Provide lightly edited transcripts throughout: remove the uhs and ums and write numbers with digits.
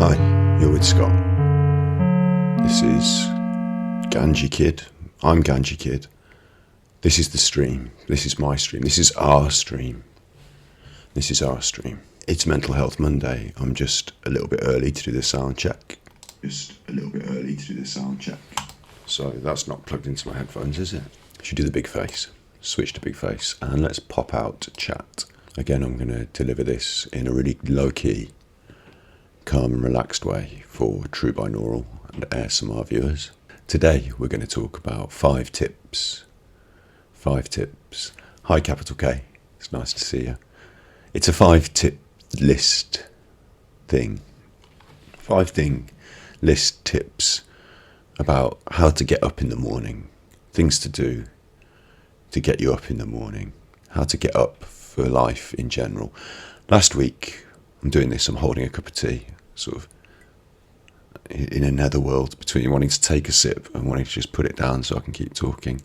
Hi, you're with Scott. This is Ganji Kid. I'm Ganji Kid. This is the stream. This is my stream. This is our stream. This is our stream. It's Mental Health Monday. I'm just a little bit early to do the sound check. So that's not plugged into my headphones, is it? Should do the big face. Switch to big face. And let's pop out chat. Again, I'm going to deliver this in a really low-key, calm and relaxed way for true binaural and ASMR viewers. Today we're going to talk about 5 tips. 5 tips. Hi, capital K. It's nice to see you. It's a 5-tip list thing. 5-thing list tips about how to get up in the morning. Things to do to get you up in the morning. How to get up for life in general. Last week, I'm doing this, I'm holding a cup of tea, sort of in a netherworld between wanting to take a sip and wanting to just put it down so I can keep talking.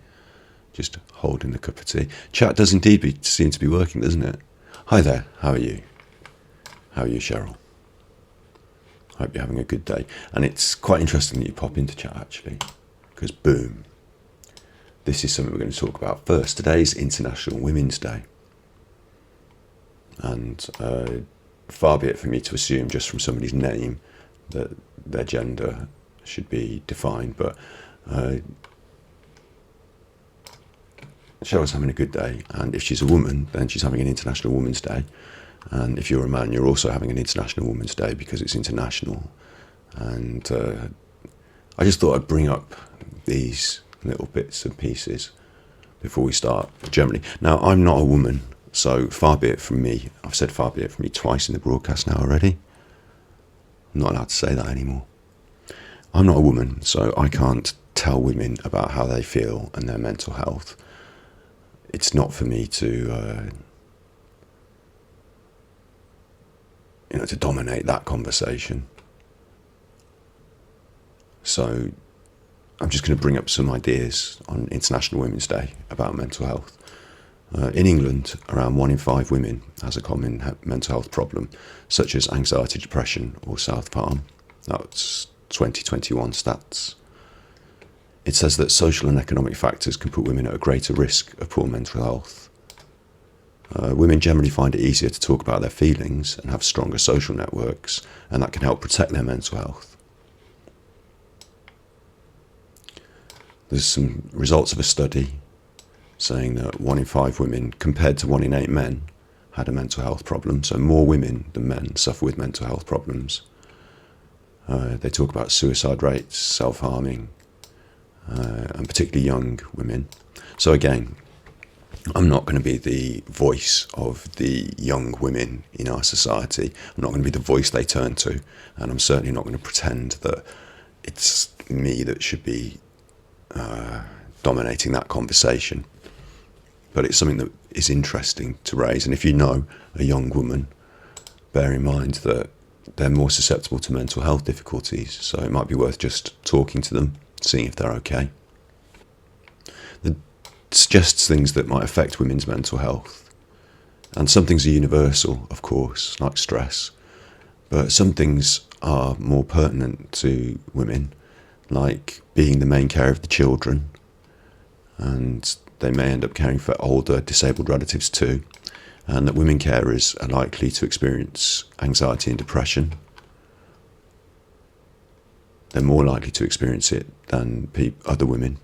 Just holding the cup of tea. Chat does indeed seem to be working, doesn't it? Hi there, how are you? How are you, Cheryl? Hope you're having a good day. And it's quite interesting that you pop into chat, actually, because boom, this is something we're going to talk about first. Today's International Women's Day. And far be it for me to assume just from somebody's name that their gender should be defined, but Cheryl's having a good day, and if she's a woman, then she's having an International Women's Day, and if you're a man, you're also having an International Women's Day because it's international. And I just thought I'd bring up these little bits and pieces before we start generally. Now, I'm not a woman, so far be it from me. I've said far be it from me twice in the broadcast now already. I'm not allowed to say that anymore. I'm not a woman, so I can't tell women about how they feel and their mental health. It's not for me to, to dominate that conversation. So I'm just going to bring up some ideas on International Women's Day about mental health. In England, around 1 in 5 women has a common mental health problem, such as anxiety, depression, or self-harm. That's 2021 stats. It says that social and economic factors can put women at a greater risk of poor mental health. Women generally find it easier to talk about their feelings and have stronger social networks, and that can help protect their mental health. There's some results of a study saying that 1 in 5 women, compared to 1 in 8 men, had a mental health problem. So more women than men suffer with mental health problems. They talk about suicide rates, self-harming, and particularly young women. So again, I'm not going to be the voice of the young women in our society. I'm not going to be the voice they turn to, and I'm certainly not going to pretend that it's me that should be dominating that conversation. But it's something that is interesting to raise. And if you know a young woman, bear in mind that they're more susceptible to mental health difficulties. So it might be worth just talking to them, seeing if they're okay. It suggests things that might affect women's mental health. And some things are universal, of course, like stress. But some things are more pertinent to women, like being the main carer of the children, and they may end up caring for older disabled relatives too, and that women carers are likely to experience anxiety and depression. They're more likely to experience it than other women.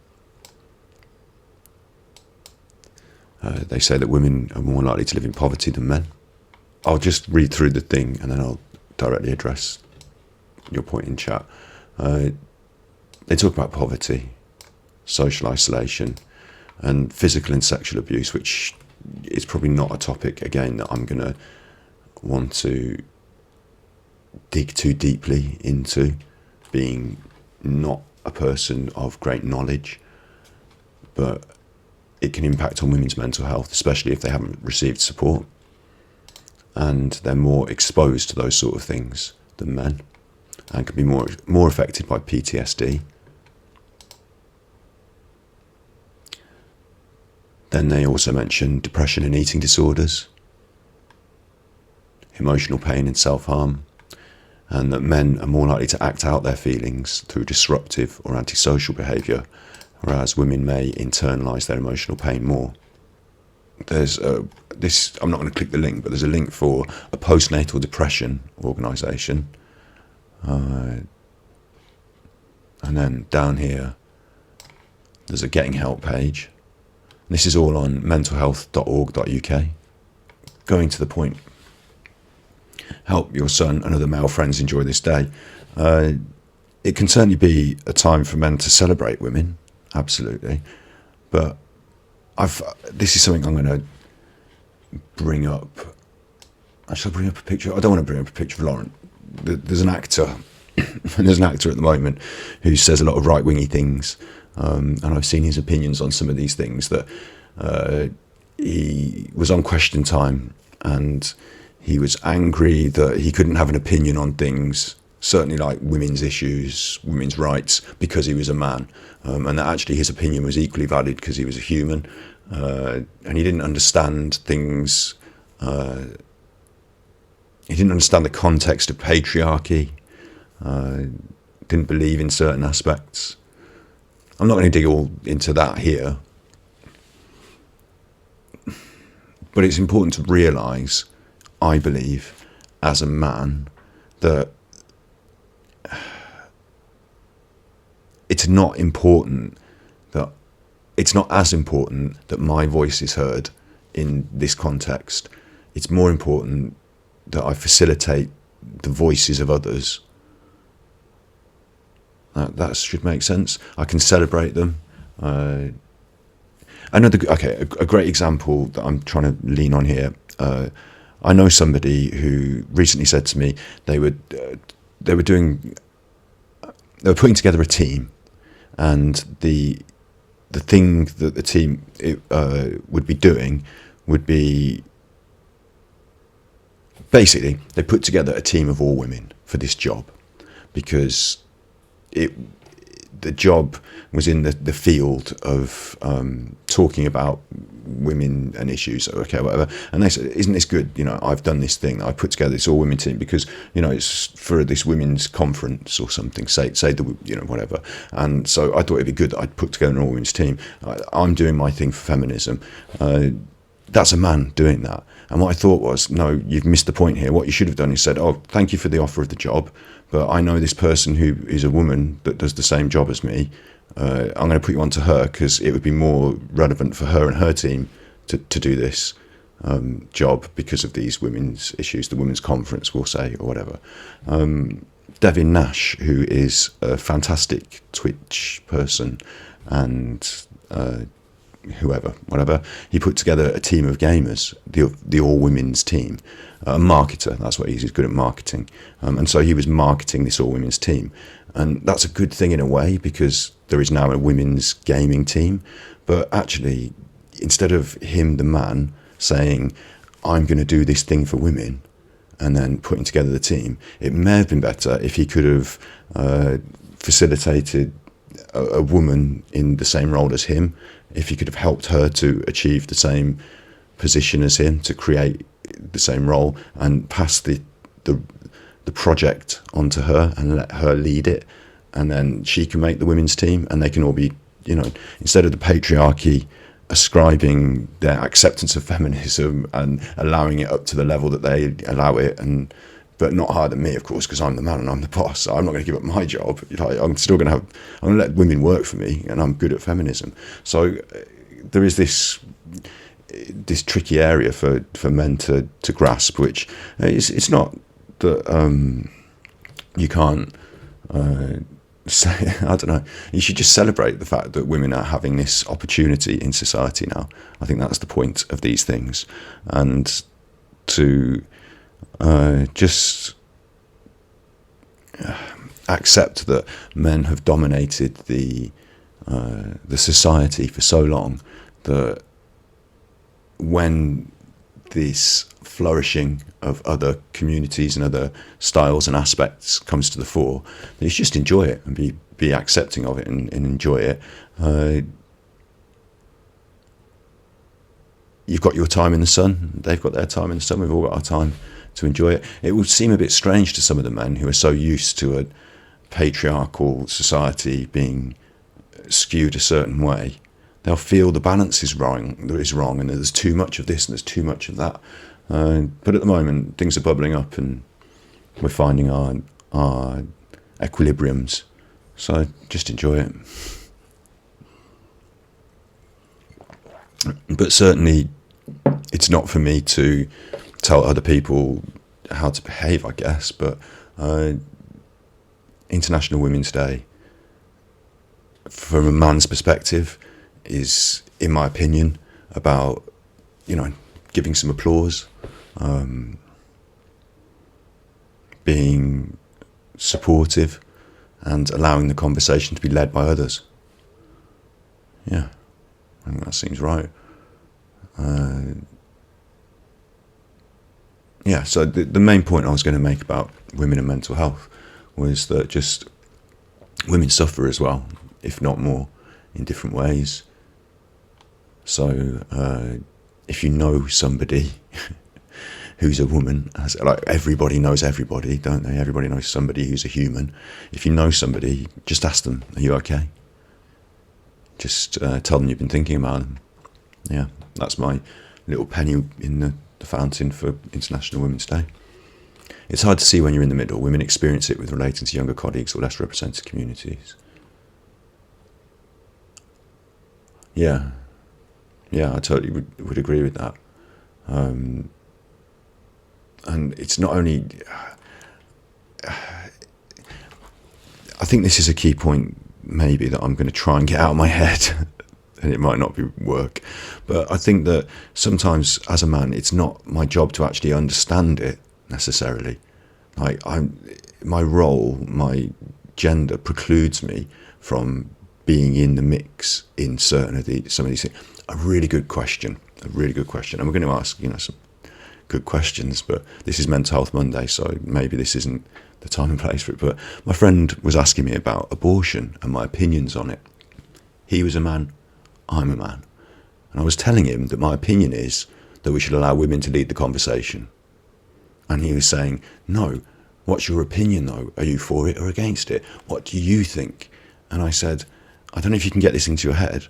They say that women are more likely to live in poverty than men. I'll just read through the thing and then I'll directly address your point in chat. They talk about poverty, social isolation, and physical and sexual abuse, which is probably not a topic, again, that I'm going to want to dig too deeply into, being not a person of great knowledge. But it can impact on women's mental health, especially if they haven't received support, and they're more exposed to those sort of things than men, and can be more affected by PTSD. Then they also mention depression and eating disorders, emotional pain and self-harm, and that men are more likely to act out their feelings through disruptive or antisocial behaviour, whereas women may internalise their emotional pain more. There's this. I'm not going to click the link, but there's a link for a postnatal depression organisation, and then down here there's a getting help page. This is all on mentalhealth.org.uk. Going to the point. Help your son and other male friends enjoy this day. It can certainly be a time for men to celebrate women, absolutely, but this is something I'm going to bring up. I shall bring up a picture. I don't want to bring up a picture of Lauren. There's an actor, and there's an actor at the moment who says a lot of right-wingy things, and I've seen his opinions on some of these things. That he was on Question Time, and he was angry that he couldn't have an opinion on things, certainly like women's issues, women's rights, because he was a man, and that actually his opinion was equally valid because he was a human, and he didn't understand things. He didn't understand the context of patriarchy, didn't believe in certain aspects. I'm not going to dig all into that here, but it's important to realise, I believe, as a man, that it's not as important that my voice is heard in this context. It's more important that I facilitate the voices of others. That should make sense. I can celebrate them. A great example that I'm trying to lean on here. I know somebody who recently said to me they were putting together a team, and the thing that the team would be doing would be basically they put together a team of all women for this job, because the job was in the field of talking about women and issues, okay, whatever. And they said, isn't this good? I've done this thing. I put together this all women team because, it's for this women's conference or something, say whatever. And so I thought it'd be good that I'd put together an all women's team. I'm doing my thing for feminism. That's a man doing that. And what I thought was, no, you've missed the point here. What you should have done is said, oh, thank you for the offer of the job, but I know this person who is a woman that does the same job as me. I'm going to put you on to her because it would be more relevant for her and her team to do this job because of these women's issues, the women's conference, we'll say, or whatever. Devin Nash, who is a fantastic Twitch person and whatever, he put together a team of gamers, the all-women's team, a marketer, that's what he's good at, marketing, and so he was marketing this all-women's team, and that's a good thing in a way because there is now a women's gaming team, but actually, instead of him, the man, saying, I'm going to do this thing for women, and then putting together the team, it may have been better if he could have facilitated a woman in the same role as him, if he could have helped her to achieve the same position as him, to create the same role, and pass the project onto her and let her lead it, and then she can make the women's team, and they can all be, instead of the patriarchy ascribing their acceptance of feminism and allowing it up to the level that they allow it, but not higher than me, of course, because I'm the man and I'm the boss. So I'm not going to give up my job. I'm going to let women work for me, and I'm good at feminism. So there is this tricky area for men to grasp, which it's not that you can't say, I don't know, you should just celebrate the fact that women are having this opportunity in society now. I think that's the point of these things, and to just accept that men have dominated the society for so long that when this flourishing of other communities and other styles and aspects comes to the fore, that you just enjoy it and be accepting of it and enjoy it. You've got your time in the sun, they've got their time in the sun, we've all got our time to enjoy it. It would seem a bit strange to some of the men who are so used to a patriarchal society being skewed a certain way. They'll feel the balance is wrong, and there's too much of this and there's too much of that. But at the moment, things are bubbling up and we're finding our equilibriums. So just enjoy it. But certainly, it's not for me to tell other people how to behave, I guess. But International Women's Day, from a man's perspective, is, in my opinion, about, giving some applause, being supportive, and allowing the conversation to be led by others. Yeah, I think that seems right. So the main point I was going to make about women and mental health was that just women suffer as well, if not more, in different ways. So if you know somebody who's a woman, like everybody knows everybody, don't they? Everybody knows somebody who's a human. If you know somebody, just ask them, are you okay? Just tell them you've been thinking about them. Yeah, that's my little penny in the fountain for International Women's Day. It's hard to see when you're in the middle. Women experience it with relating to younger colleagues or less represented communities. Yeah, I totally would agree with that. And it's not only... I think this is a key point, maybe, that I'm going to try and get out of my head. And it might not be work. But I think that sometimes, as a man, it's not my job to actually understand it, necessarily. Like, my role, my gender precludes me from being in the mix in some of these things. A really good question. And we're going to ask, some good questions, but this is Mental Health Monday, so maybe this isn't the time and place for it. But my friend was asking me about abortion and my opinions on it. He was a man, I'm a man. And I was telling him that my opinion is that we should allow women to lead the conversation. And he was saying, no, what's your opinion though? Are you for it or against it? What do you think? And I said, I don't know if you can get this into your head,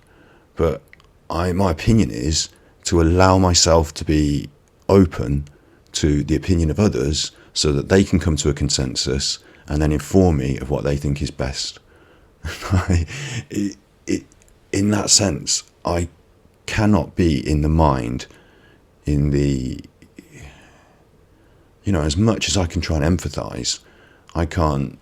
but my opinion is to allow myself to be open to the opinion of others so that they can come to a consensus and then inform me of what they think is best. In that sense, I cannot be in the mind, as much as I can try and empathise, I can't,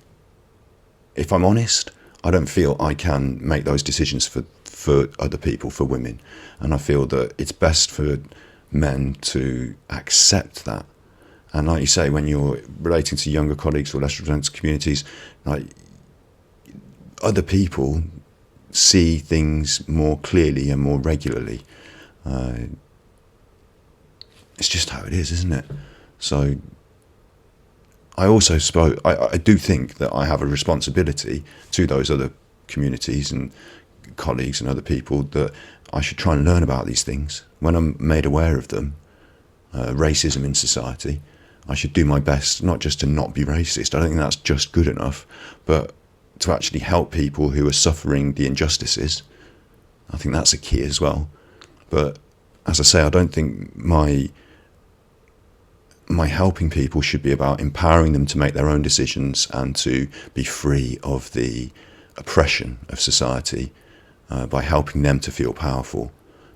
if I'm honest, I don't feel I can make those decisions for other people, for women. And I feel that it's best for men to accept that. And like you say, when you're relating to younger colleagues or less represented communities, like, other people see things more clearly and more regularly. It's just how it is, isn't it? So I also I do think that I have a responsibility to those other communities and colleagues and other people, that I should try and learn about these things. When I'm made aware of them, racism in society, I should do my best not just to not be racist. I don't think that's just good enough, but to actually help people who are suffering the injustices. I think that's a key as well. But as I say, I don't think my helping people should be about empowering them to make their own decisions and to be free of the oppression of society, by helping them to feel powerful,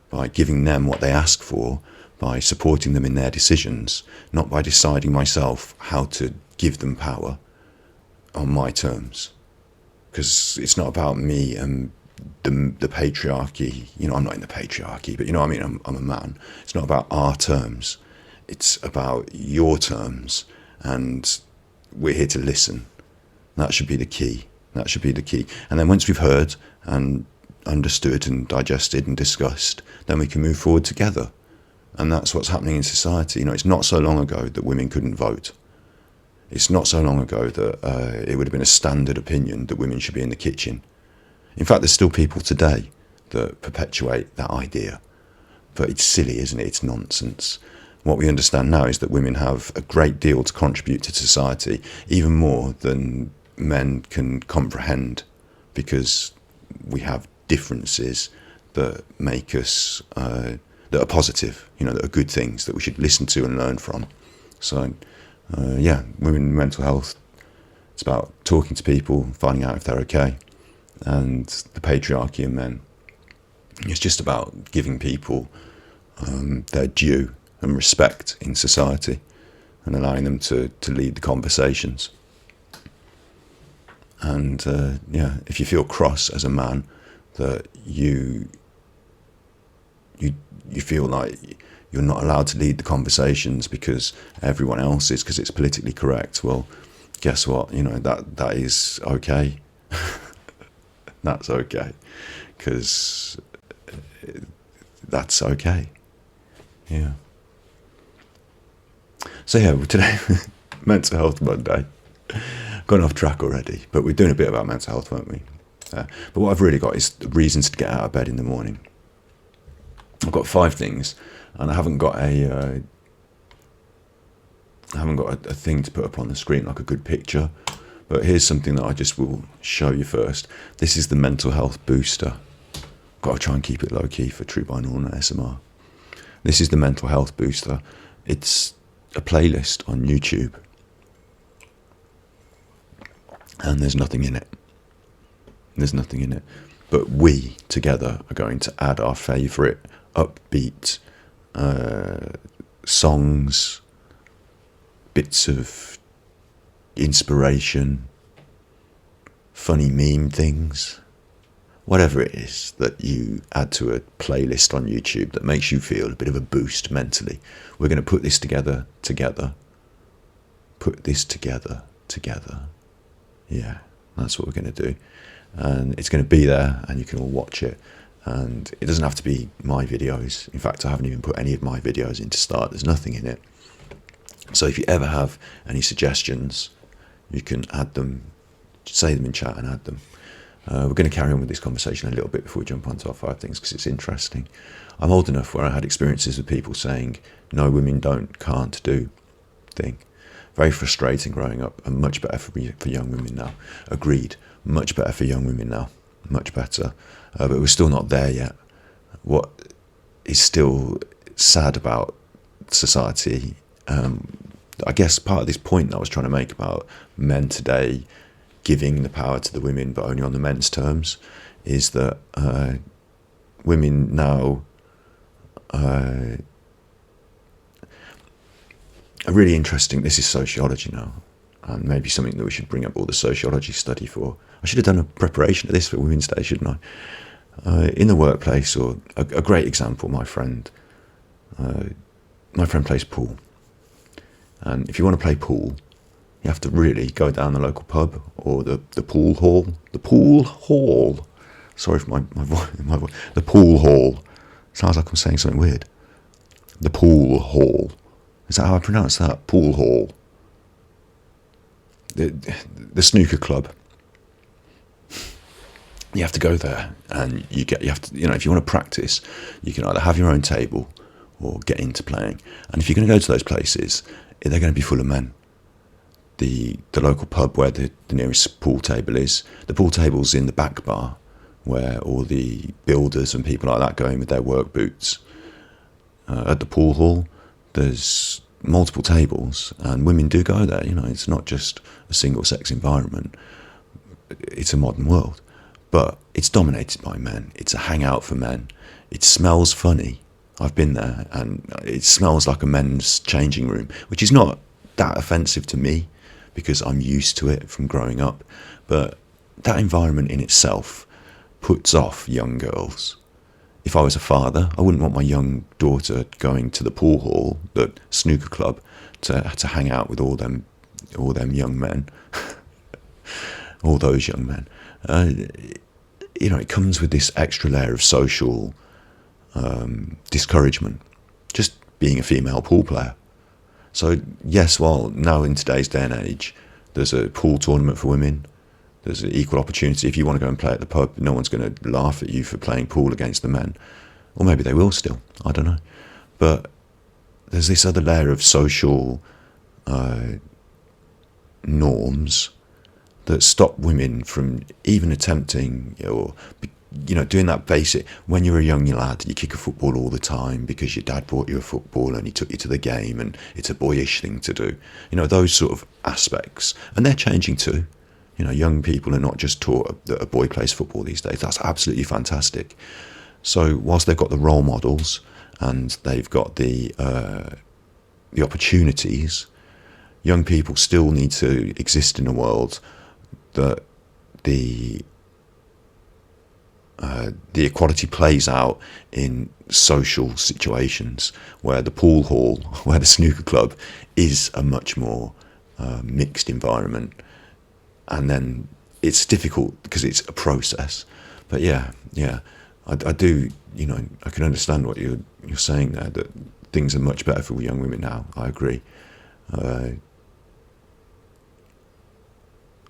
by giving them what they ask for, by supporting them in their decisions, not by deciding myself how to give them power on my terms. Because it's not about me and the patriarchy. I'm not in the patriarchy, but I'm a man. It's not about our terms. It's about your terms, and we're here to listen. That should be the key. And then once we've heard and understood and digested and discussed, then we can move forward together. And that's what's happening in society. It's not so long ago that women couldn't vote. It's not so long ago that it would have been a standard opinion that women should be in the kitchen. In fact, there's still people today that perpetuate that idea. But it's silly, isn't it? It's nonsense. what we understand now is that women have a great deal to contribute to society, even more than men can comprehend, because we have differences that make us, that are positive, that are good things that we should listen to and learn from. So, women mental health, it's about talking to people, finding out if they're okay. And the patriarchy in men, it's just about giving people their due and respect in society and allowing them to lead the conversations. And if you feel cross as a man, that you feel like you're not allowed to lead the conversations because everyone else is, because it's politically correct, well, guess what? That is okay. That's okay, because that's okay. Yeah. So today, Mental Health Monday. Gone off track already, but we're doing a bit about mental health, weren't we? But what I've really got is reasons to get out of bed in the morning. I've got 5 things, and I haven't got a thing to put up on the screen, like a good picture. But here's something that I just will show you first. This is the mental health booster. Got to try and keep it low key for True Binaural ASMR. This is the mental health booster. It's a playlist on YouTube, and there's nothing in it. But we together are going to add our favourite upbeat songs, bits of inspiration, funny meme things, whatever it is that you add to a playlist on YouTube that makes you feel a bit of a boost mentally. We're going to put this together. Put this together. Yeah, that's what we're going to do. And it's going to be there, and you can all watch it. And it doesn't have to be my videos. In fact, I haven't even put any of my videos in to start. There's nothing in it. So if you ever have any suggestions, you can add them, say them in chat and add them. We're going to carry on with this conversation a little bit before we jump onto our 5 things, because it's interesting. I'm old enough where I had experiences with people saying, no, women can't do thing. Very frustrating growing up, and much better for young women now. Agreed, much better for young women now, much better. But we're still not there yet. What is still sad about society, I guess part of this point that I was trying to make about men today giving the power to the women, but only on the men's terms, is that women now are really interesting. This is sociology now, and maybe something that we should bring up all the sociology study for. I should have done a preparation of this for Women's Day, shouldn't I? In the workplace, or a great example, my friend plays pool. And if you want to play pool, you have to really go down the local pub or the pool hall. The pool hall. Sorry for my voice. The pool hall. Sounds like I'm saying something weird. The pool hall. Is that how I pronounce that? Pool hall. The snooker club. You have to go there, and you have to, if you want to practice, you can either have your own table or get into playing. And if you're going to go to those places, they're going to be full of men. The local pub where the nearest pool table is, the pool table's in the back bar, where all the builders and people like that go in with their work boots. At the pool hall, there's multiple tables, and women do go there. It's not just a single-sex environment. It's a modern world, but it's dominated by men. It's a hangout for men. It smells funny. I've been there, and it smells like a men's changing room, which is not that offensive to me, because I'm used to it from growing up. But that environment in itself puts off young girls. If I was a father, I wouldn't want my young daughter going to the pool hall, the snooker club, to hang out with all them young men, all those young men. It comes with this extra layer of social discouragement, just being a female pool player. So yes, while now in today's day and age, there's a pool tournament for women, there's an equal opportunity. If you want to go and play at the pub, no one's going to laugh at you for playing pool against the men. Or maybe they will still, I don't know. But there's this other layer of social norms that stop women from even attempting, or doing that basic. When you're a young lad, you kick a football all the time because your dad bought you a football and he took you to the game, and it's a boyish thing to do. Those sort of aspects, and they're changing too. Young people are not just taught that a boy plays football these days. That's absolutely fantastic. So whilst they've got the role models and they've got the opportunities, young people still need to exist in a world that the equality plays out in social situations, where the pool hall, where the snooker club is a much more mixed environment. And then it's difficult because it's a process. But yeah, I do, I can understand what you're saying there, that things are much better for young women now. I agree.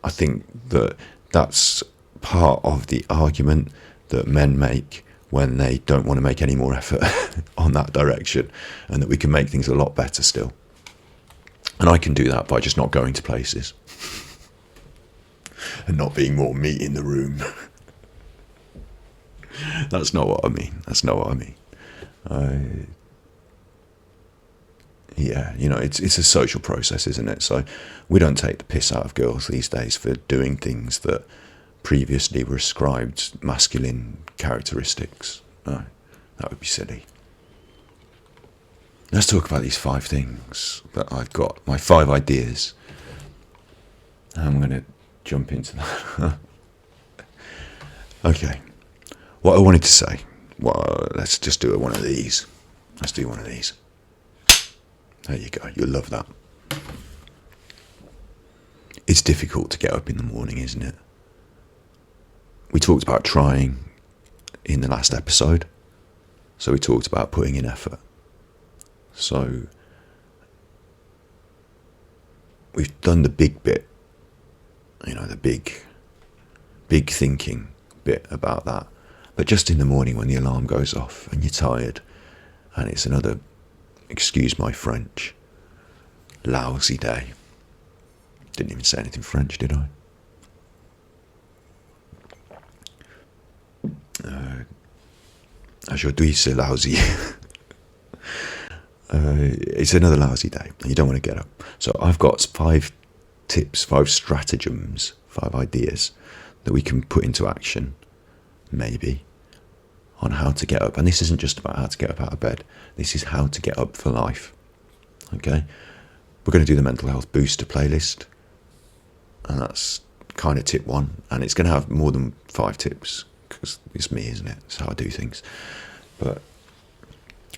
I think that's part of the argument that men make when they don't want to make any more effort on that direction, and that we can make things a lot better still. And I can do that by just not going to places and not being more meat in the room. That's not what I mean. It's a social process, isn't it? So we don't take the piss out of girls these days for doing things that previously were ascribed masculine characteristics. No, that would be silly. Let's talk about these 5 things that I've got, my 5 ideas. I'm going to jump into that. Okay. What I wanted to say, let's just do one of these. Let's do one of these. There you go. You'll love that. It's difficult to get up in the morning, isn't it? We talked about trying in the last episode. So we talked about putting in effort. So we've done the big bit, the big thinking bit about that. But just in the morning when the alarm goes off and you're tired, and it's another, excuse my French, lousy day. Didn't even say anything French, did I? Aujourd'hui c'est lousy. It's another lousy day and you don't want to get up. So I've got 5 tips, 5 stratagems, 5 ideas that we can put into action, maybe, on how to get up. And this isn't just about how to get up out of bed. This is how to get up for life. Okay? We're going to do the mental health booster playlist, and that's kind of tip 1. And it's going to have more than 5 tips, because it's me, isn't it? It's how I do things. But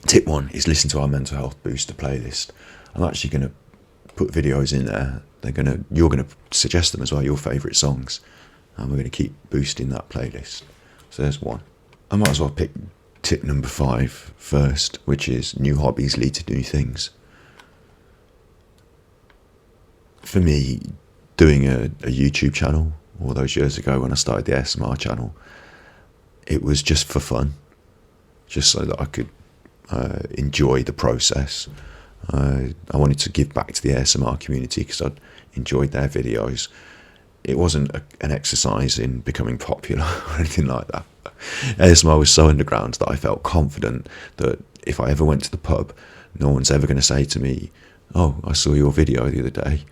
tip 1 is listen to our mental health booster playlist. I'm actually going to put videos in there. You're going to suggest them as well, your favourite songs, and we're going to keep boosting that playlist. So there's 1. I might as well pick tip number 5 first, which is new hobbies lead to new things. For me, doing a YouTube channel all those years ago when I started the ASMR channel, it was just for fun, just so that I could enjoy the process. I wanted to give back to the ASMR community because I'd enjoyed their videos. It wasn't an exercise in becoming popular or anything like that. ASMR was so underground that I felt confident that if I ever went to the pub, no one's ever going to say to me, "Oh, I saw your video the other day.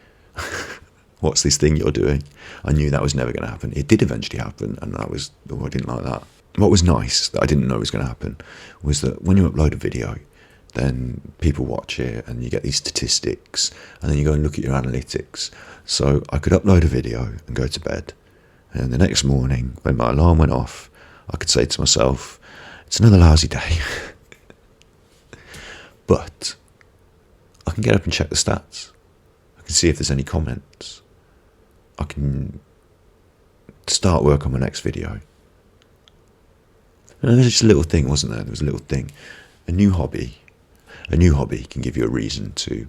What's this thing you're doing?" I knew that was never going to happen. It did eventually happen, and I didn't like that. What was nice that I didn't know was going to happen was that when you upload a video, then people watch it and you get these statistics, and then you go and look at your analytics. So I could upload a video and go to bed, and the next morning when my alarm went off, I could say to myself, it's another lousy day. But I can get up and check the stats. I can see if there's any comments. I can start work on my next video. And there's just a little thing, wasn't there? There was a little thing. A new hobby can give you a reason to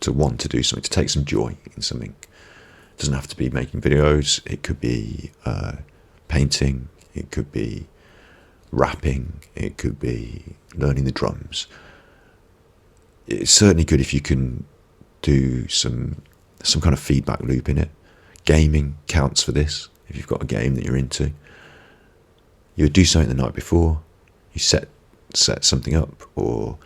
want to do something, to take some joy in something. It doesn't have to be making videos. It could be painting. It could be rapping. It could be learning the drums. it's certainly good if you can do some kind of feedback loop in it. Gaming counts for this. If you've got a game that you're into, you would do something the night before. You set something up, or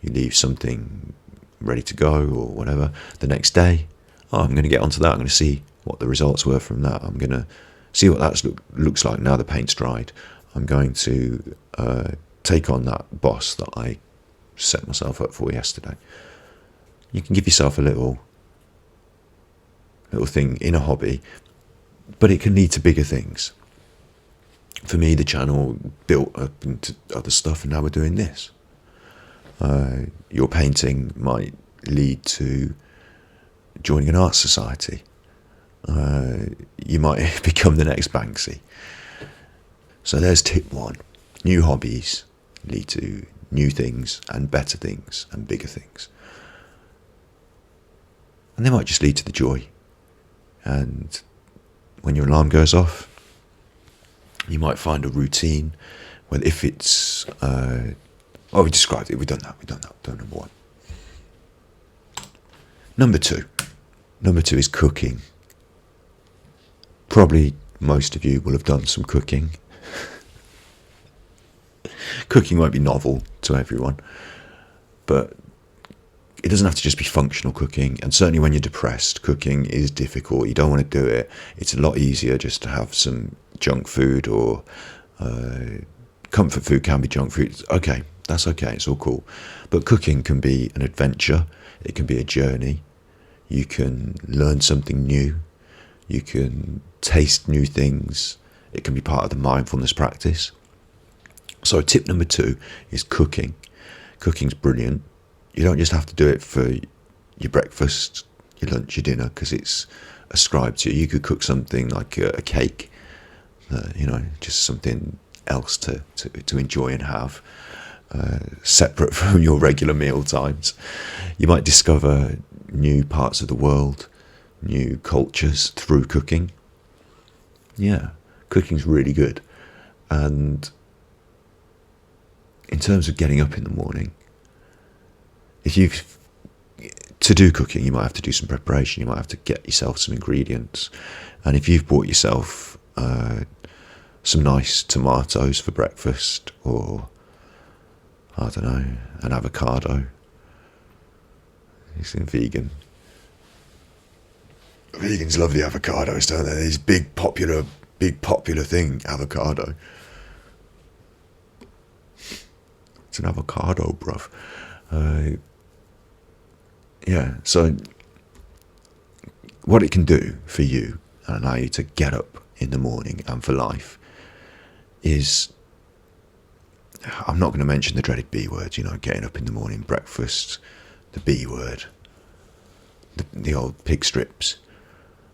you leave something ready to go, or whatever. The next day, I'm going to get onto that. I'm going to see what the results were from that. I'm going to see what that looks like now the paint's dried. I'm going to take on that boss that I set myself up for yesterday. You can give yourself a little thing in a hobby, but it can lead to bigger things. For me, the channel built up into other stuff, and now we're doing this. Your painting might lead to joining an art society. You might become the next Banksy. So there's tip 1. New hobbies lead to new things and better things and bigger things. And they might just lead to the joy. And when your alarm goes off, you might find a routine. Well, if it's we described it. We've done that. Done number 1. Number two is cooking. Probably most of you will have done some cooking. Cooking won't be novel to everyone, but it doesn't have to just be functional cooking. And certainly when you're depressed, cooking is difficult. You don't want to do it. It's a lot easier just to have some junk food, or comfort food can be junk food. Okay, that's okay. It's all cool. But cooking can be an adventure. It can be a journey. You can learn something new. You can taste new things. It can be part of the mindfulness practice. So tip number 2 is cooking. Cooking's brilliant. You don't just have to do it for your breakfast, your lunch, your dinner, because it's ascribed to you. You could cook something like a cake, just something else to enjoy and have, separate from your regular meal times. You might discover new parts of the world, new cultures through cooking. Yeah, cooking's really good. And in terms of getting up in the morning, to do cooking, you might have to do some preparation. You might have to get yourself some ingredients. And if you've bought yourself some nice tomatoes for breakfast, or I don't know, an avocado. It's vegan. Vegans love the avocados, don't they? This big popular thing, avocado. It's an avocado, bruv. So what it can do for you and allow you to get up in the morning and for life is, I'm not going to mention the dreaded B words, getting up in the morning, breakfast, the B word, the old pig strips.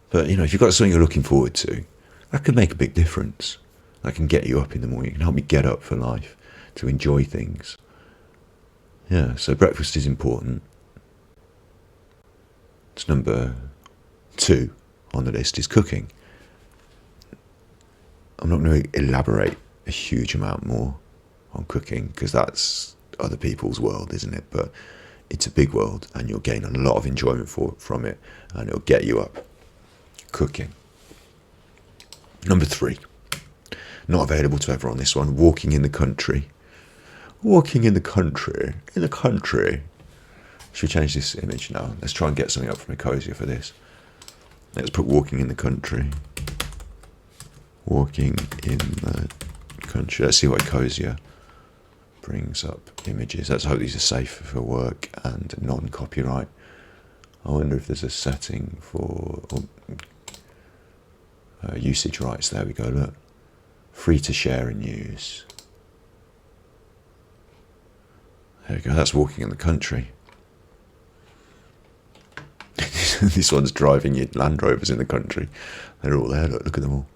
But, if you've got something you're looking forward to, that can make a big difference. That can get you up in the morning. It can help you get up for life, to enjoy things. Yeah, so breakfast is important. It's number 2 on the list is cooking. I'm not going to elaborate a huge amount more on cooking, because that's other people's world, isn't it? But it's a big world, and you'll gain a lot of enjoyment from it, and it'll get you up. Cooking. Number 3, not available to everyone, this one, walking in the country. Walking in the country. Should we change this image now? Let's try and get something up from Ecosia for this. Let's put walking in the country. Walking in the country. Let's see what Ecosia brings up images. Let's hope these are safe for work and non-copyright. I wonder if there's a setting for usage rights. There we go, look. Free to share and use. There we go, that's walking in the country. This one's driving your Land Rovers in the country. They're all there, look at them all.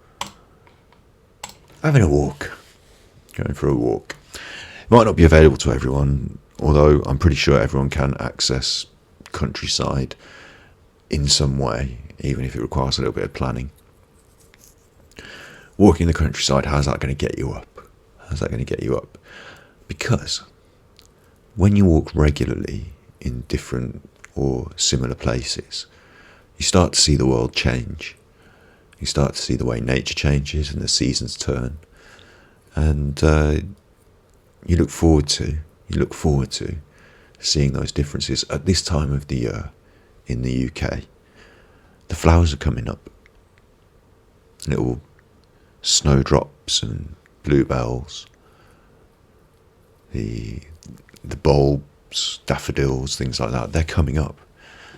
Having a walk. Going for a walk. It might not be available to everyone, although I'm pretty sure everyone can access countryside in some way, even if it requires a little bit of planning. Walking the countryside, how's that going to get you up? Because when you walk regularly, in different or similar places, you start to see the world change. You start to see the way nature changes and the seasons turn, and you look forward to seeing those differences. At this time of the year in the UK, the flowers are coming up. Little snowdrops and bluebells, the bulbs, daffodils, things like that, they're coming up.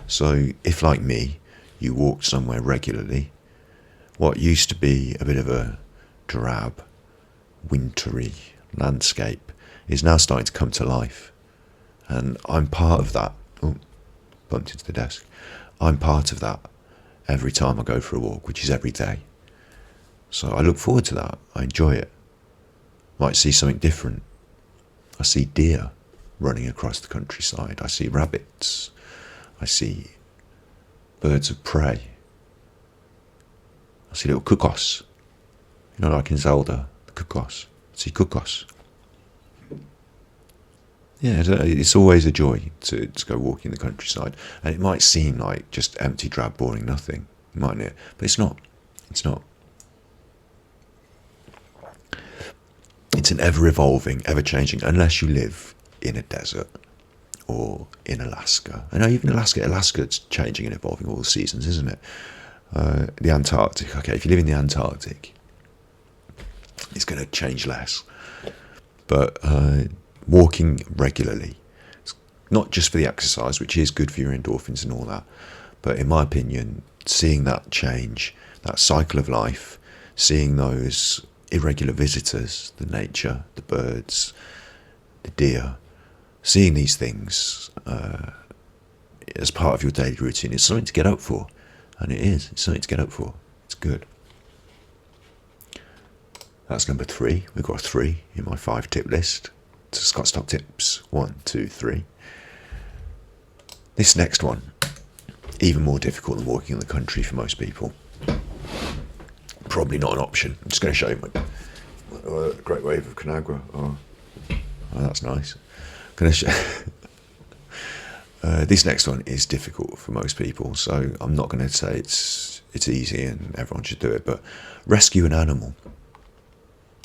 So if, like me, you walked somewhere regularly, what used to be a bit of a drab, wintry landscape is now starting to come to life. And I'm part of that. Oh, bumped into the desk. I'm part of that every time I go for a walk, which is every day. So I look forward to that. I enjoy it. Might see something different. I see deer running across the countryside. I see rabbits. I see birds of prey. I see little Pukkos. You know, like in Zelda, the Pukkos. I see Pukkos. Yeah, it's always a joy to go walking the countryside. And it might seem like just empty, drab, boring nothing, mightn't it? But it's not. It's not. It's an ever-evolving, ever-changing, unless you live in a desert or in Alaska. I know even Alaska's changing and evolving all the seasons, isn't it? The Antarctic. Okay, if you live in the Antarctic, it's going to change less. But walking regularly, it's not just for the exercise, which is good for your endorphins and all that, but in my opinion, seeing that change, that cycle of life, seeing those irregular visitors, the nature, the birds, the deer, seeing these things as part of your daily routine is something to get up for. And it is. It's something to get up for. It's good. That's number 3. We've got 3 in my 5-tip list. So Scott's top tips. 1, 2, 3. This next one, even more difficult than walking in the country for most people. Probably not an option. I'm just going to show you my Great Wave of Canagua. Oh, that's nice. I'm going to show. This next one is difficult for most people, so I'm not going to say it's easy and everyone should do it, but rescue an animal.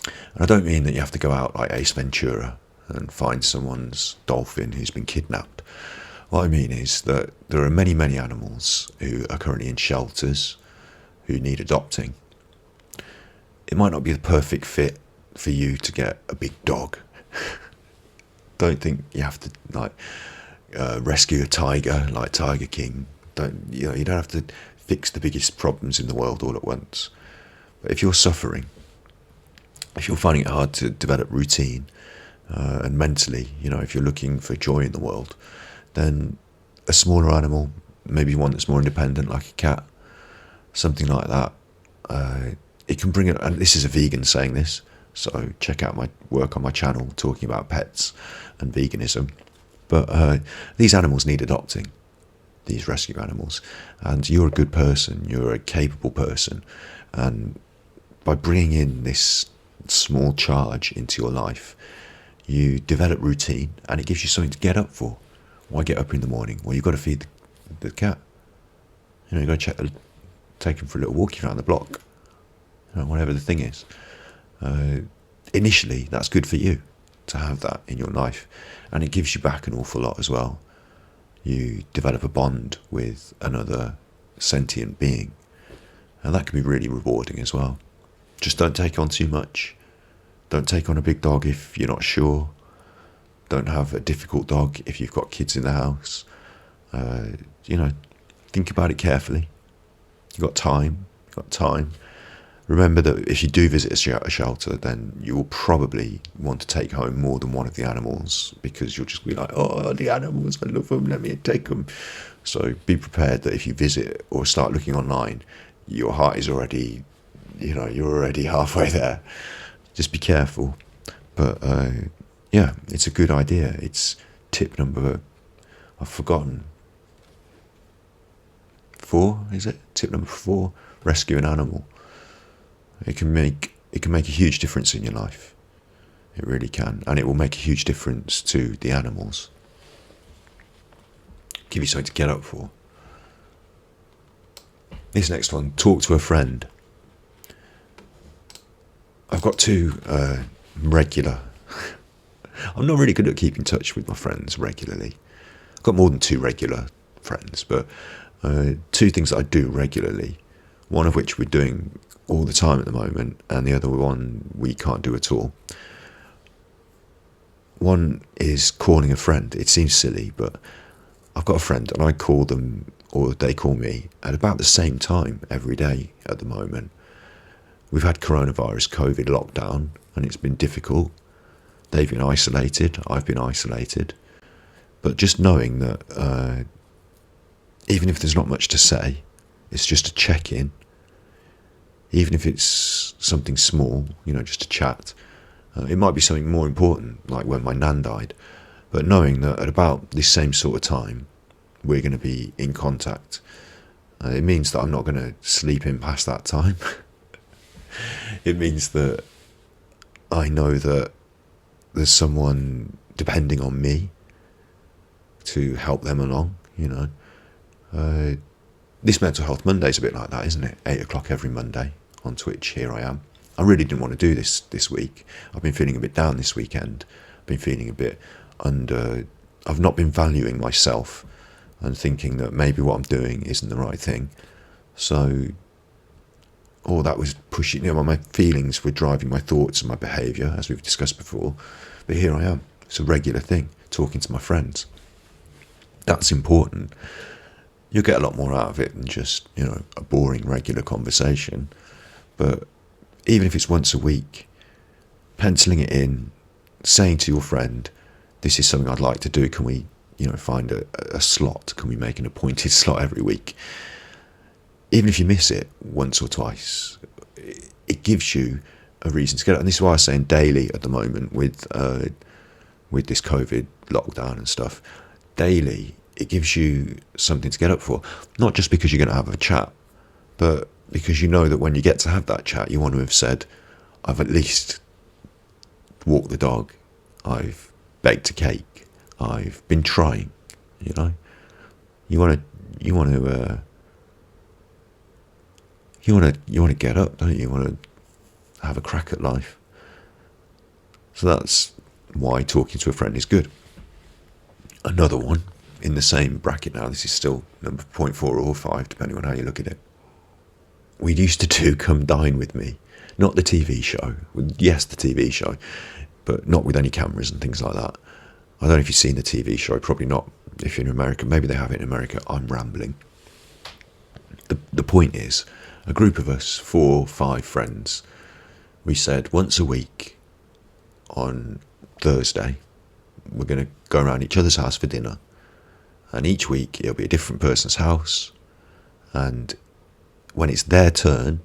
And I don't mean that you have to go out like Ace Ventura and find someone's dolphin who's been kidnapped. What I mean is that there are many, many animals who are currently in shelters who need adopting. It might not be the perfect fit for you to get a big dog. Don't think you have to rescue a tiger like Tiger King. You don't have to fix the biggest problems in the world all at once. But if you're suffering, if you're finding it hard to develop routine and mentally, if you're looking for joy in the world, then a smaller animal, maybe one that's more independent, like a cat, something like that, it can bring it. And this is a vegan saying this, so check out my work on my channel talking about pets and veganism. But these animals need adopting, these rescue animals, and you're a good person, you're a capable person, and by bringing in this small charge into your life, you develop routine, and it gives you something to get up for. Why get up in the morning? Well, you've got to feed the cat. You've got to take him for a little walk around the block, whatever the thing is. Initially, that's good for you to have that in your life, and it gives you back an awful lot as well. You develop a bond with another sentient being, and that can be really rewarding as well. Just don't take on too much. Don't take on a big dog if you're not sure. Don't have a difficult dog if you've got kids in the house. Think about it carefully. You've got time. Remember that if you do visit a shelter, then you will probably want to take home more than one of the animals, because you'll just be like, oh, the animals, I love them, let me take them. So be prepared that if you visit or start looking online, your heart is already, you're already halfway there. Just be careful. But it's a good idea. It's tip number, I've forgotten, 4, is it? Tip number 4, rescue an animal. It can make a huge difference in your life. It really can, and it will make a huge difference to the animals. give you something to get up for. This next one, talk to a friend. I've got two regular. I'm not really good at keeping in touch with my friends regularly. I've got more than two regular friends, but two things that I do regularly, one of which we're doing all the time at the moment, and the other one we can't do at all. One is calling a friend. It seems silly, but I've got a friend and I call them, or they call me, at about the same time every day at the moment. We've had coronavirus, COVID lockdown, and it's been difficult. They've been isolated, I've been isolated. But just knowing that even if there's not much to say, it's just a check-in. Even if it's something small, just a chat. It might be something more important, like when my nan died. But knowing that at about this same sort of time, we're going to be in contact, it means that I'm not going to sleep in past that time. It means that I know that there's someone depending on me to help them along, This Mental Health Monday is a bit like that, isn't it? 8 o'clock every Monday on Twitch, here I am. I really didn't want to do this week. I've been feeling a bit down this weekend. I've been feeling a bit I've not been valuing myself and thinking that maybe what I'm doing isn't the right thing. So all that was pushing, my feelings were driving my thoughts and my behaviour, as we've discussed before. But here I am. It's a regular thing, talking to my friends. That's important. You'll get a lot more out of it than just, a boring regular conversation. But even if it's once a week, penciling it in, saying to your friend, this is something I'd like to do, can we, find a slot? Can we make an appointed slot every week? Even if you miss it once or twice, it gives you a reason to get it. And this is why I'm saying daily at the moment with this COVID lockdown and stuff. Daily, it gives you something to get up for. Not just because you're going to have a chat, but because you know that when you get to have that chat, you want to have said, I've at least walked the dog, I've baked a cake, I've been trying, You want to get up, don't you? You want to have a crack at life. So that's why talking to a friend is good. Another one in the same bracket now, this is still number 0.4 or 5, depending on how you look at it. We used to do Come Dine With Me. Not the TV show. Yes, the TV show, but not with any cameras and things like that. I don't know if you've seen the TV show, probably not if you're in America. Maybe they have it in America. I'm rambling. The point is, a group of us, 4 or 5 friends, we said once a week on Thursday, we're going to go around each other's house for dinner. And each week it'll be a different person's house. And when it's their turn,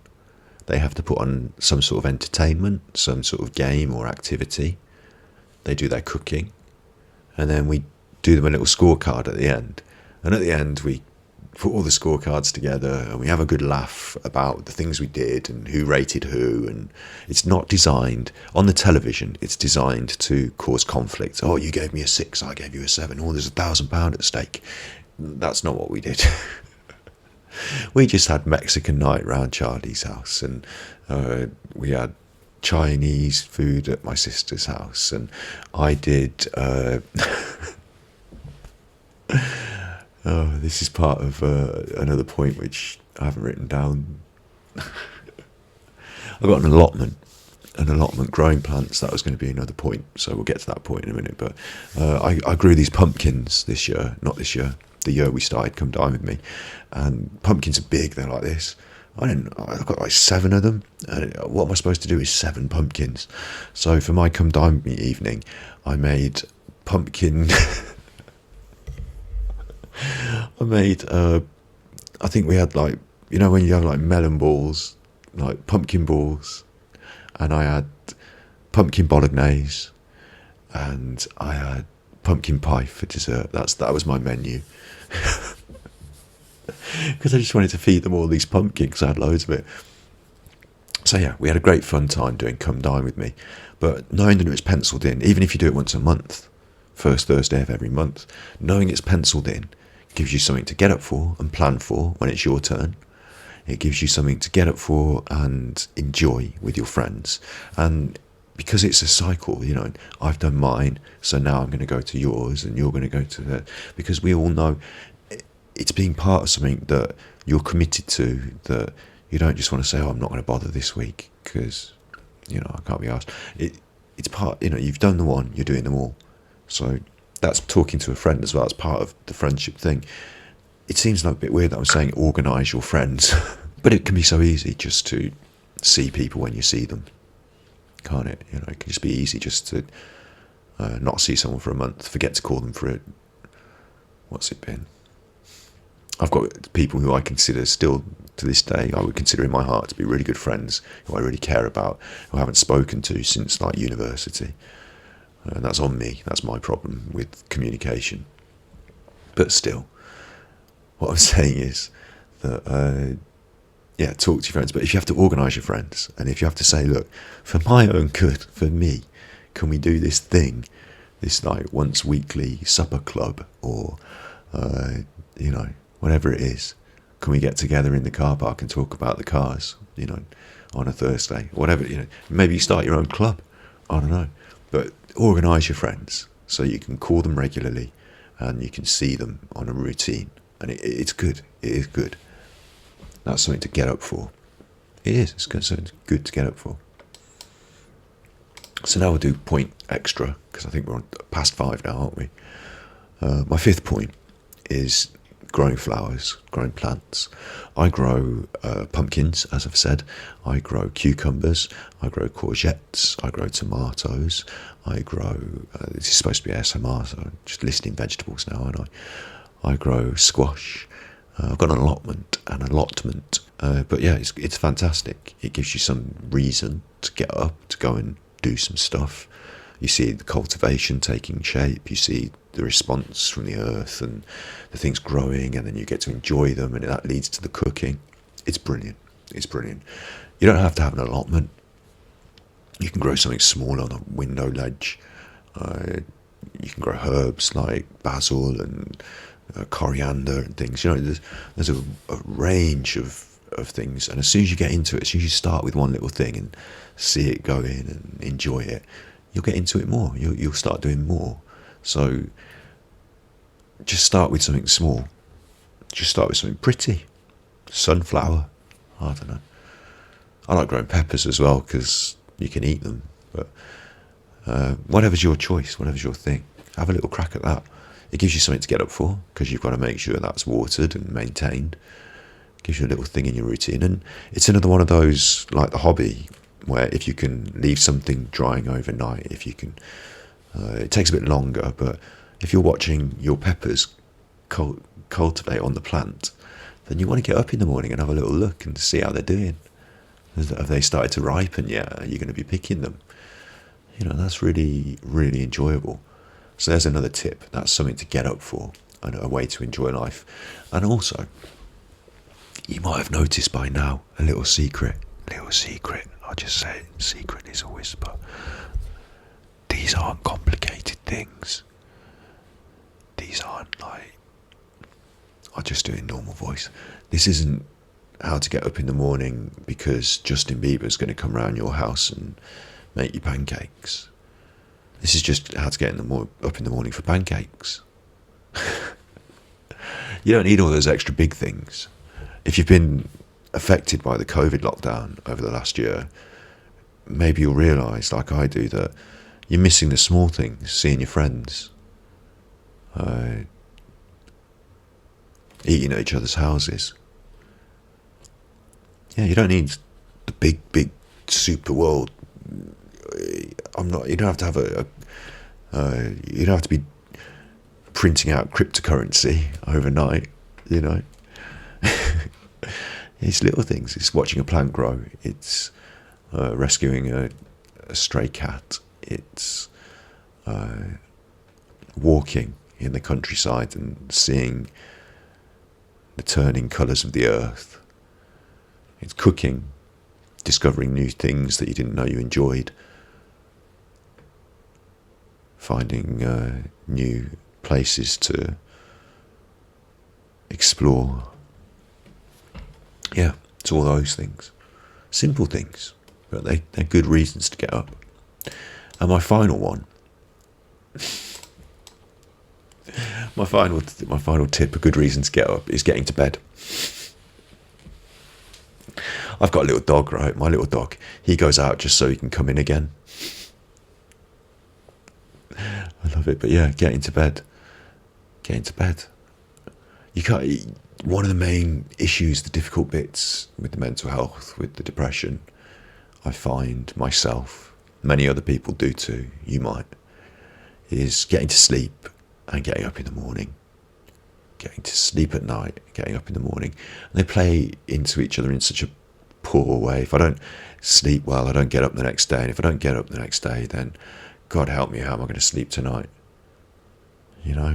they have to put on some sort of entertainment, some sort of game or activity. They do their cooking. And then we do them a little scorecard at the end. And at the end, we put all the scorecards together and we have a good laugh about the things we did and who rated who. And it's not designed, on the television, it's designed to cause conflict. Oh, you gave me a 6, I gave you a 7. Oh, there's £1,000 at stake. That's not what we did. We just had Mexican night round Charlie's house, and we had Chinese food at my sister's house, and I did this is part of another point which I haven't written down. I got an allotment growing plants. That was going to be another point, so we'll get to that point in a minute. But I grew these pumpkins this year, not this year, the year we started Come Dine With Me. And pumpkins are big, they're like this. I've got like 7 of them. What am I supposed to do with 7 pumpkins? So for my Come Dine With Me evening, I made pumpkin. I think we had like, when you have like melon balls, like pumpkin balls, and I had pumpkin bolognese, and I had pumpkin pie for dessert. That was my menu. Because I just wanted to feed them all these pumpkins, because I had loads of it. So yeah, we had a great fun time doing Come Dine With Me. But knowing that it was penciled in, even if you do it once a month, first Thursday of every month, knowing it's penciled in gives you something to get up for and plan for when it's your turn. It gives you something to get up for and enjoy with your friends. And because it's a cycle, I've done mine, so now I'm going to go to yours and you're going to go to that. Because we all know it's being part of something that you're committed to, that you don't just want to say, oh, I'm not going to bother this week because, I can't be asked. It's part, you've done the one, you're doing them all. So that's talking to a friend as well. It's part of the friendship thing. It seems like a bit weird that I'm saying organise your friends, but it can be so easy just to see people when you see them, can't it? It can just be easy just to not see someone for a month, forget to call them for it. What's it been? I've got people who I consider still to this day, I would consider in my heart to be really good friends, who I really care about, who I haven't spoken to since like university. And that's on me. That's my problem with communication. But still, what I'm saying is that, talk to your friends. But if you have to organise your friends, and if you have to say, look, for my own good, for me, can we do this thing, this like once weekly supper club, or, whatever it is, can we get together in the car park and talk about the cars, on a Thursday, whatever, maybe you start your own club, I don't know, but organise your friends so you can call them regularly and you can see them on a routine, and it's good, it is good. That's something to get up for. It is, it's good, so it's good to get up for. So now we'll do point extra, because I think we're on past 5 now, aren't we? My 5th point is growing flowers, growing plants. I grow pumpkins, as I've said. I grow cucumbers. I grow courgettes. I grow tomatoes. I grow, this is supposed to be ASMR, so I'm just listing vegetables now, aren't I? I grow squash. I've got an allotment. But yeah, it's fantastic. It gives you some reason to get up, to go and do some stuff. You see the cultivation taking shape. You see the response from the earth and the things growing, and then you get to enjoy them, and that leads to the cooking. It's brilliant. It's brilliant. You don't have to have an allotment. You can grow something small on a window ledge. You can grow herbs like basil and coriander and things. There's a range of things, and as soon as you get into it, as soon as you start with one little thing and see it go in and enjoy it, you'll get into it more. You'll start doing more. So just start with something small. Just start with something pretty. Sunflower. I don't know. I like growing peppers as well because you can eat them. But whatever's your choice, whatever's your thing, have a little crack at that. It gives you something to get up for because you've got to make sure that's watered and maintained. It gives you a little thing in your routine. And it's another one of those, like the hobby, where if you can leave something drying overnight, if you can, it takes a bit longer, but if you're watching your peppers cultivate on the plant, then you want to get up in the morning and have a little look and see how they're doing. Have they started to ripen yet? Are you going to be picking them? That's really, really enjoyable. So there's another tip. That's something to get up for and a way to enjoy life. And also, you might have noticed by now a little secret. I'll just say it. Secret is a whisper. These aren't complicated things. These aren't like, I'll just do it in normal voice. This isn't how to get up in the morning because Justin Bieber's going to come round your house and make you pancakes. This is just how to get up in the morning for pancakes. You don't need all those extra big things. If you've been affected by the COVID lockdown over the last year, maybe you'll realise, like I do, that you're missing the small things, seeing your friends, eating at each other's houses. Yeah, you don't need the big super world. You don't have to have you don't have to be printing out cryptocurrency overnight, It's little things. It's watching a plant grow. It's rescuing a stray cat. It's walking in the countryside and seeing the turning colours of the earth. It's cooking, discovering new things that you didn't know you enjoyed, finding new places to explore. Yeah, it's all those things. Simple things, but they're good reasons to get up. And my final one, my final tip, a good reason to get up, is getting to bed. I've got a little dog, right? My little dog, he goes out just so he can come in again. I love it, but yeah, getting to bed. You can't. One of the main issues, the difficult bits with the mental health, with the depression, I find myself, many other people do too, you might, is getting to sleep and getting up in the morning. Getting to sleep at night, getting up in the morning. And they play into each other in such a poor way. If I don't sleep well, I don't get up the next day. And if I don't get up the next day, then God help me, how am I going to sleep tonight? You know?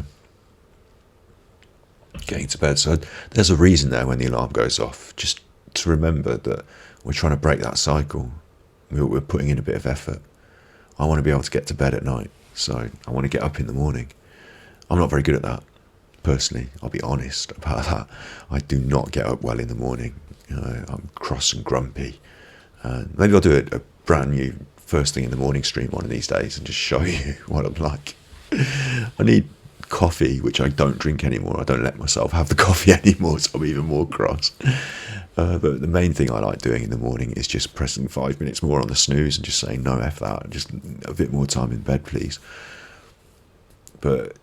Getting to bed. So there's a reason there when the alarm goes off, just to remember that we're trying to break that cycle. We're putting in a bit of effort. I want to be able to get to bed at night, so I want to get up in the morning. I'm not very good at that, personally. I'll be honest about that. I do not get up well in the morning. You know, I'm cross and grumpy. And maybe I'll do a brand new first thing in the morning stream one of these days and just show you what I'm like. I need coffee, which I don't drink anymore. I don't let myself have the coffee anymore, so I'm even more cross. But the main thing I like doing in the morning is just pressing 5 minutes more on the snooze and just saying no F that, just a bit more time in bed please. But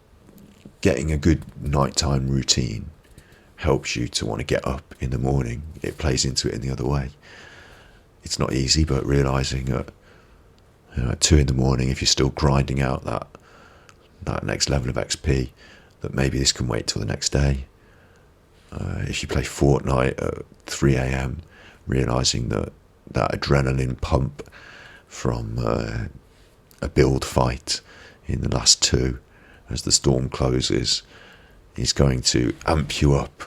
getting a good nighttime routine helps you to want to get up in the morning. It plays into it in the other way. It's not easy, but realising at 2 in the morning, if you're still grinding out that next level of XP, that maybe this can wait till the next day. If you play Fortnite at 3 a.m, realising that adrenaline pump from a build fight in the last 2, as the storm closes, is going to amp you up,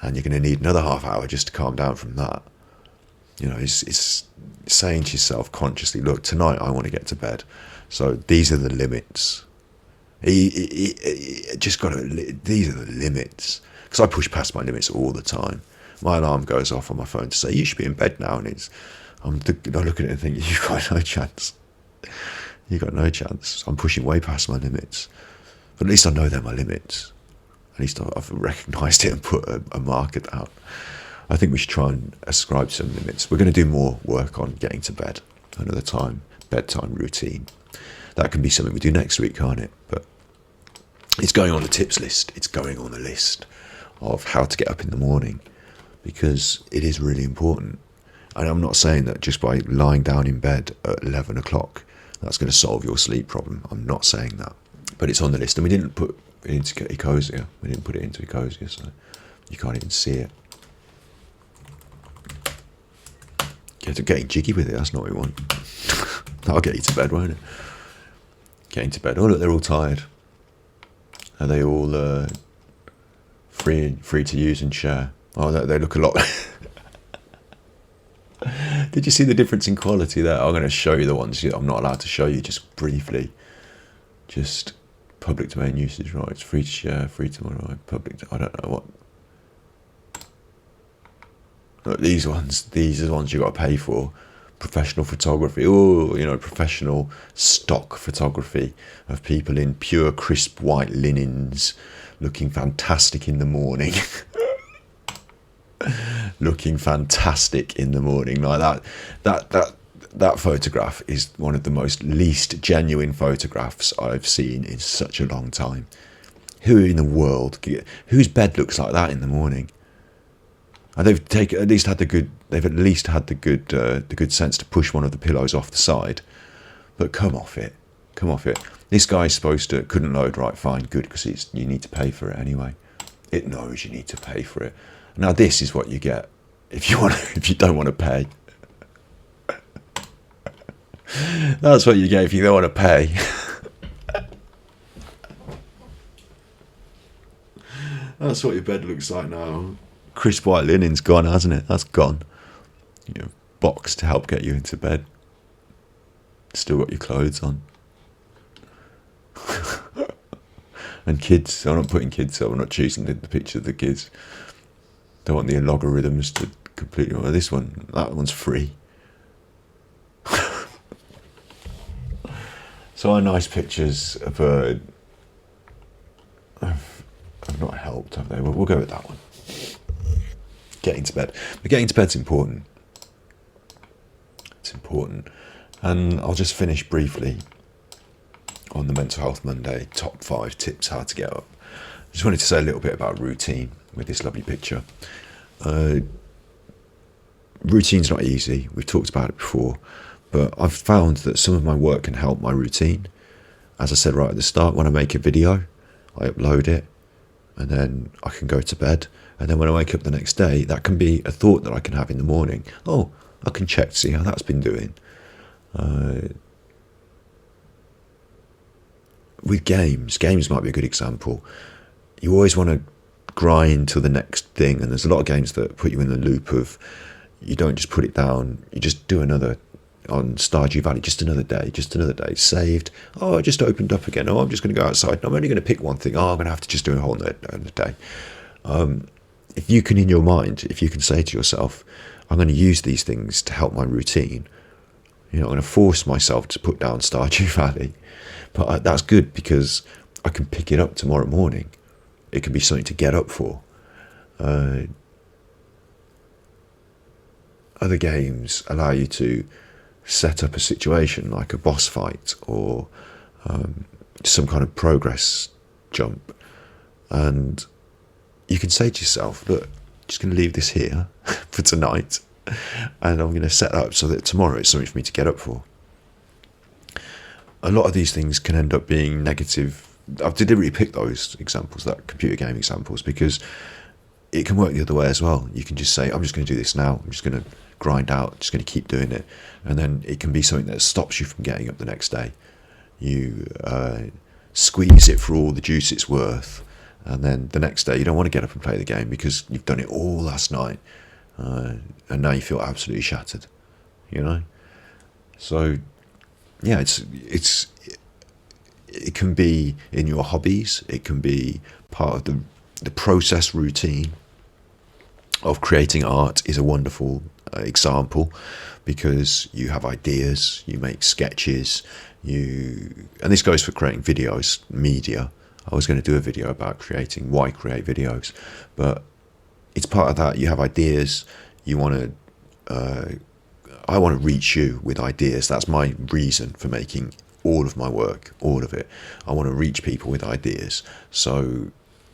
and you're going to need another half hour just to calm down from that. You know, it's saying to yourself consciously, look, tonight I want to get to bed, so these are the limits. These are the limits, because I push past my limits all the time. My alarm goes off on my phone to say you should be in bed now, and I look at it and think, you've got no chance. You've got no chance. I'm pushing way past my limits. But at least I know they're my limits. At least I've recognised it and put a marker down. I think we should try and ascribe some limits. We're going to do more work on getting to bed another time, bedtime routine. That can be something we do next week, can't it? But it's going on the tips list. It's going on the list of how to get up in the morning, because it is really important. And I'm not saying that just by lying down in bed at 11 o'clock, that's going to solve your sleep problem. I'm not saying that. But it's on the list. And we didn't put it into Ecosia. We didn't put it into Ecosia, so you can't even see it. Getting jiggy with it, that's not what we want. That'll get you to bed, won't it? Getting to bed. Oh, look, they're all tired. Are they all free to use and share? Oh, they look a lot. Did you see the difference in quality there? I'm going to show you the ones I'm not allowed to show you, just briefly. Just public domain usage rights, free to share, free to modify, I don't know what. Look, these are the ones you got to pay for. Professional photography, professional stock photography of people in pure crisp white linens, looking fantastic in the morning. Looking fantastic in the morning, like that photograph is one of the most least genuine photographs I've seen in such a long time. Who in the world, whose bed looks like that in the morning? And they've at least had the good sense to push one of the pillows off the side. But come off it. This guy's couldn't load, right? Fine, good, because you need to pay for it anyway. It knows you need to pay for it. Now this is what you get if you don't want to pay. That's what you get if you don't want to pay. That's what your bed looks like now. Crisp white linen's gone, hasn't it? That's gone. Box to help get you into bed. Still got your clothes on. And kids, I'm not putting kids up, I'm not choosing the picture of the kids. Don't want the logarithms to completely, well, this one, that one's free. So our nice pictures have not helped, have they? Well, we'll go with that one. Getting to bed. But getting to bed's important. It's important. And I'll just finish briefly on the Mental Health Monday top 5 tips how to get up. I just wanted to say a little bit about routine with this lovely picture. Routine's not easy. We've talked about it before. But I've found that some of my work can help my routine. As I said right at the start, when I make a video, I upload it, and then I can go to bed. And then when I wake up the next day, that can be a thought that I can have in the morning. Oh, I can check to see how that's been doing. With games might be a good example. You always want to grind to the next thing, and there's a lot of games that put you in the loop of, you don't just put it down, you just do another. On Stardew Valley, just another day, saved. Oh, I just opened up again. Oh, I'm just going to go outside. I'm only going to pick one thing. Oh, I'm going to have to just do a whole another day. If you can, in your mind, if you can say to yourself, I'm going to use these things to help my routine. I'm going to force myself to put down Stardew Valley. But that's good because I can pick it up tomorrow morning. It can be something to get up for. Other games allow you to set up a situation like a boss fight or some kind of progress jump, and you can say to yourself, look, I'm just going to leave this here for tonight, and I'm going to set that up so that tomorrow it's something for me to get up for. A lot of these things can end up being negative. I've deliberately picked those examples, that computer game examples, because it can work the other way as well. You can just say, I'm just going to do this now, I'm just going to grind out, just going to keep doing it, and then it can be something that stops you from getting up the next day. You squeeze it for all the juice it's worth, and then the next day you don't want to get up and play the game because you've done it all last night, and now you feel absolutely shattered. So yeah, it can be in your hobbies, it can be part of the process routine of creating art is a wonderful example, because you have ideas, you make sketches, and this goes for creating videos, media. I was going to do a video about why create videos, but it's part of that. You have ideas, I want to reach you with ideas. That's my reason for making all of my work, all of it. I want to reach people with ideas. So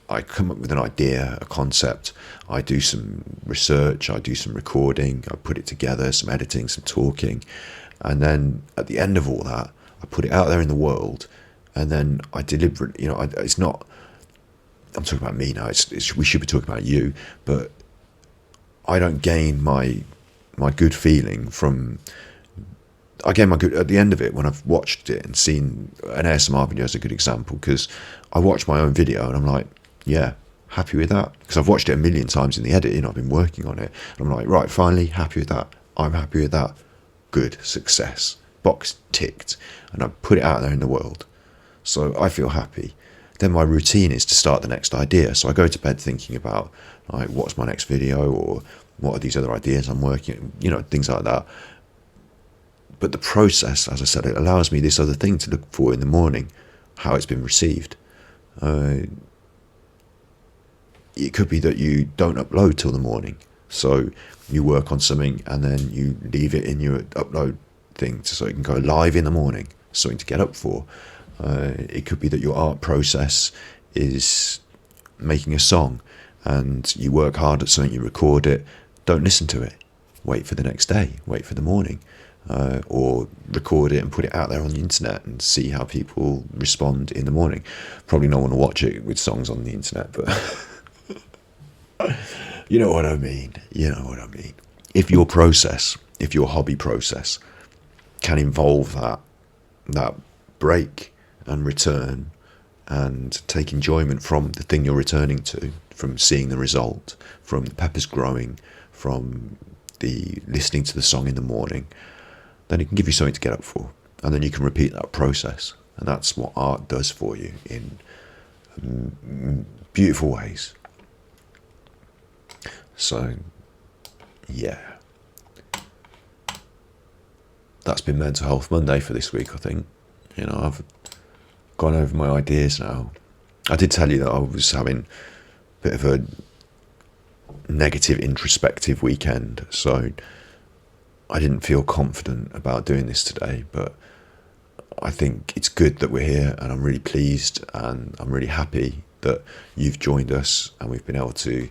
I come up with an idea, a concept, I do some research, I do some recording, I put it together, some editing, some talking, and then at the end of all that, I put it out there in the world, and then I deliberately, it's not, I'm talking about me now, we should be talking about you, but I don't gain my good feeling from, at the end of it, when I've watched it and seen an ASMR video as a good example, because I watch my own video and I'm like, yeah, happy with that, because I've watched it a million times in the editing, I've been working on it, and I'm like, right, finally, happy with that, I'm happy with that, good, success, box ticked, and I put it out there in the world, so I feel happy. Then my routine is to start the next idea, so I go to bed thinking about, like, what's my next video, or what are these other ideas I'm working, things like that. But the process, as I said, it allows me this other thing to look for in the morning, how it's been received. It could be that you don't upload till the morning, so you work on something and then you leave it in your upload thing so it can go live in the morning, something to get up for. It could be that your art process is making a song and you work hard at something, you record it, don't listen to it, wait for the next day, wait for the morning, or record it and put it out there on the internet and see how people respond in the morning. Probably no one will watch it with songs on the internet, but you know what I mean. If your hobby process can involve that break and return and take enjoyment from the thing you're returning to, from seeing the result, from the peppers growing, from the listening to the song in the morning, then it can give you something to get up for, and then you can repeat that process. And that's what art does for you in beautiful ways. So, yeah. That's been Mental Health Monday for this week, I think. I've gone over my ideas now. I did tell you that I was having a bit of a negative introspective weekend, so I didn't feel confident about doing this today, but I think it's good that we're here, and I'm really pleased and I'm really happy that you've joined us, and we've been able to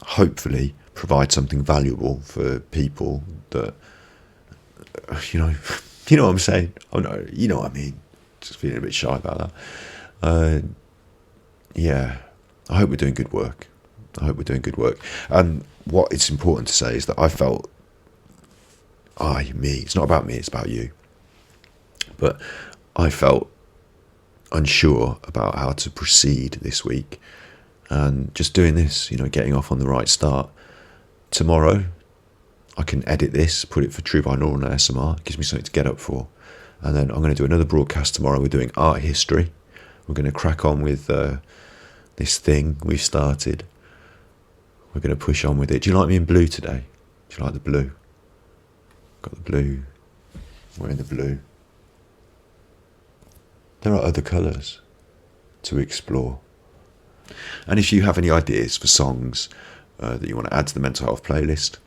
hopefully provide something valuable for people that you know what I'm saying. Oh no, you know what I mean. Just feeling a bit shy about that. Yeah, I hope we're doing good work. And what it's important to say is that I felt, it's not about me, it's about you. But I felt unsure about how to proceed this week, and just doing this, getting off on the right start. Tomorrow, I can edit this, put it for True Binaural and ASMR. It gives me something to get up for. And then I'm going to do another broadcast tomorrow. We're doing art history. We're going to crack on with this thing we've started. We're going to push on with it. Do you like me in blue today? Do you like the blue? Got the blue. Wearing the blue. There are other colours to explore. And if you have any ideas for songs that you want to add to the mental health playlist,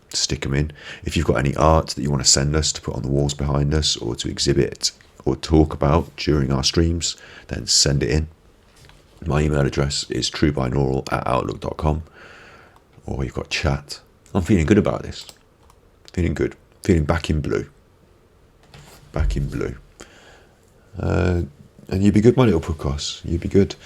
stick them in. If you've got any art that you want to send us to put on the walls behind us, or to exhibit or talk about during our streams, then send it in. My email address is truebinaural@outlook.com, or you've got chat. I'm feeling good about this. Feeling good. Feeling back in blue. And you'd be good, my little Pukkos. You'd be good.